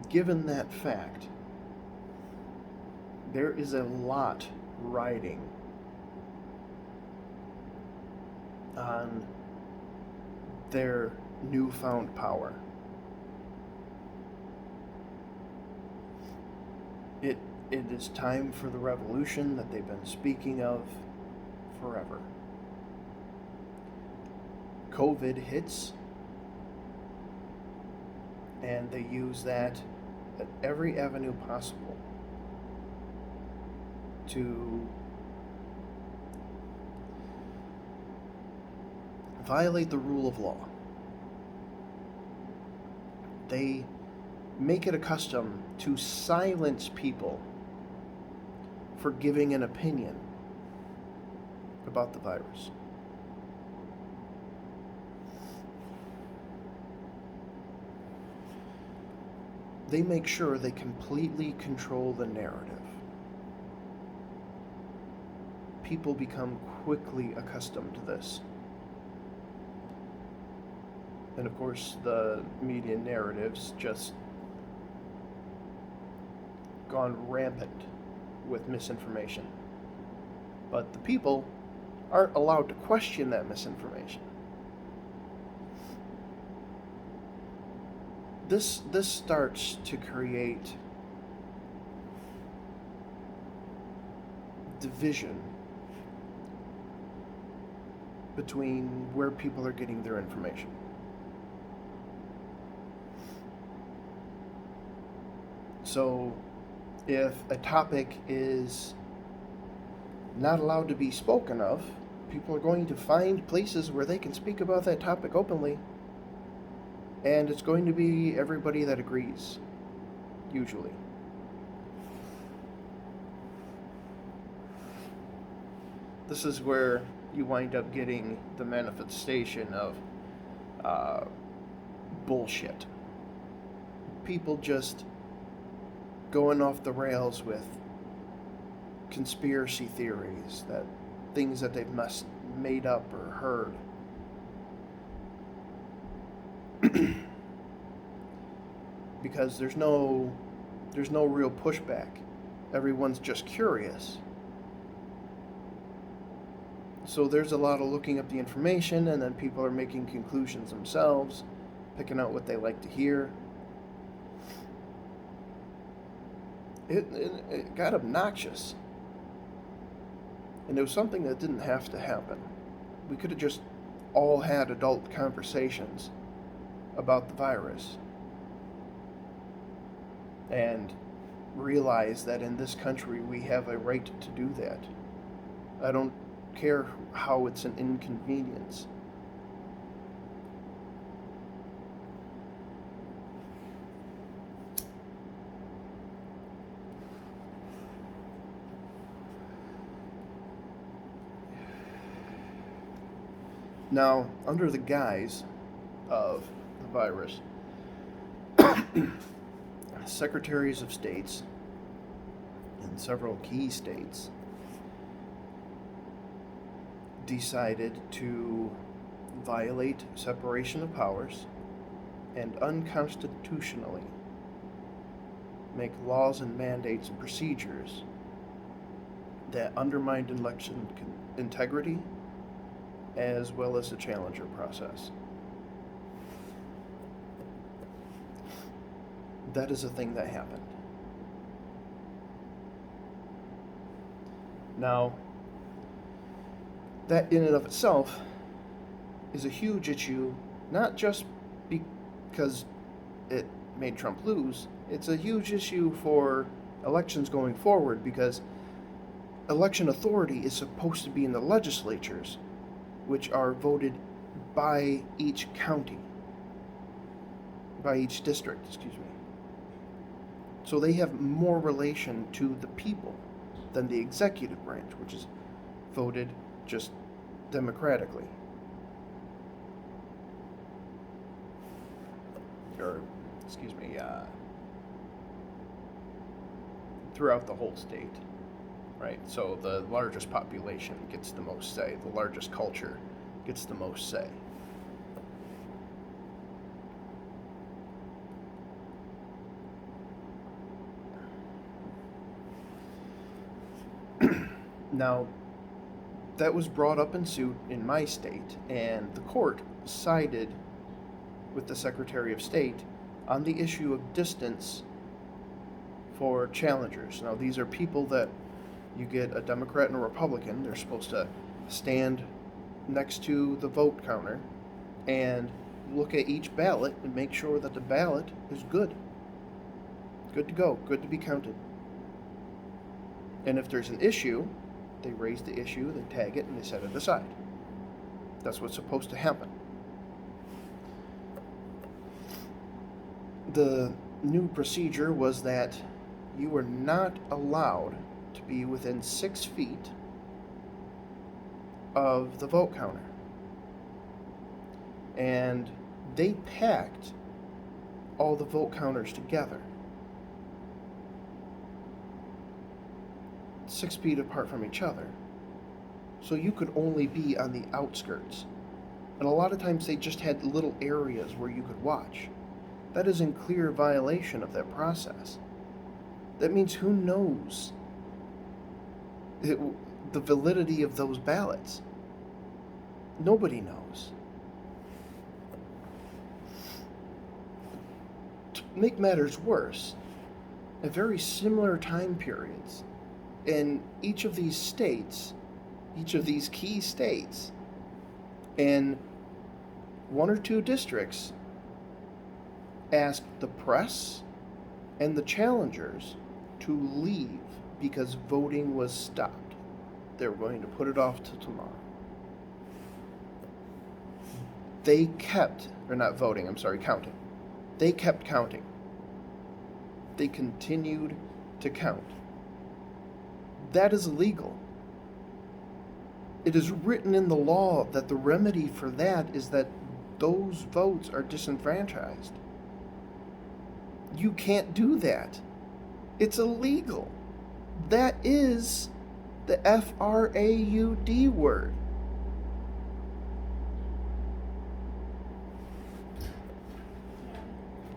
given that fact, there is a lot riding on their newfound power. It, it is time for the revolution that they've been speaking of forever. COVID hits, and they use that at every avenue possible to violate the rule of law. They make it a custom to silence people for giving an opinion about the virus. They make sure they completely control the narrative. People become quickly accustomed to this. And of course, the media narrative's just gone rampant with misinformation. But the people aren't allowed to question that misinformation. This starts to create division between where people are getting their information. So, if a topic is not allowed to be spoken of, people are going to find places where they can speak about that topic openly, and it's going to be everybody that agrees, usually. This is where you wind up getting the manifestation of bullshit. People just going off the rails with conspiracy theories, that things that they've made up or heard. Because there's no real pushback. Everyone's just curious. So there's a lot of looking up the information, and then people are making conclusions themselves, picking out what they like to hear. It got obnoxious. And it was something that didn't have to happen. We could have just all had adult conversations about the virus and realize that in this country we have a right to do that. I don't care how it's an inconvenience. Now, under the guise of the virus, secretaries of states in several key states decided to violate separation of powers and unconstitutionally make laws and mandates and procedures that undermined election integrity as well as the challenger process. That is a thing that happened. Now, that in and of itself is a huge issue, not just because it made Trump lose, it's a huge issue for elections going forward, because election authority is supposed to be in the legislatures, which are voted by each county, by each district, excuse me. So they have more relation to the people than the executive branch, which is voted just democratically. Or, excuse me, throughout the whole state, right? So the largest population gets the most say, the largest culture gets the most say. Now, that was brought up in suit in my state, and the court sided with the Secretary of State on the issue of distance for challengers. Now, these are people that you get a Democrat and a Republican. They're supposed to stand next to the vote counter and look at each ballot and make sure that the ballot is good. Good to go, good to be counted. And if there's an issue, they raise the issue, they tag it, and they set it aside. That's what's supposed to happen. The new procedure was that you were not allowed to be within 6 feet of the vote counter. And they packed all the vote counters together, 6 feet apart from each other. So you could only be on the outskirts. And a lot of times they just had little areas where you could watch. That is in clear violation of that process. That means who knows the validity of those ballots? Nobody knows. To make matters worse, at very similar time periods, in each of these states, each of these key states, in 1 or 2 districts, asked the press and the challengers to leave because voting was stopped. They were going to put it off till tomorrow. They kept, or not voting, I'm sorry, counting. They kept counting. They continued to count. That is illegal. It is written in the law that the remedy for that is that those votes are disenfranchised. You can't do that. It's illegal. That is the FRAUD word.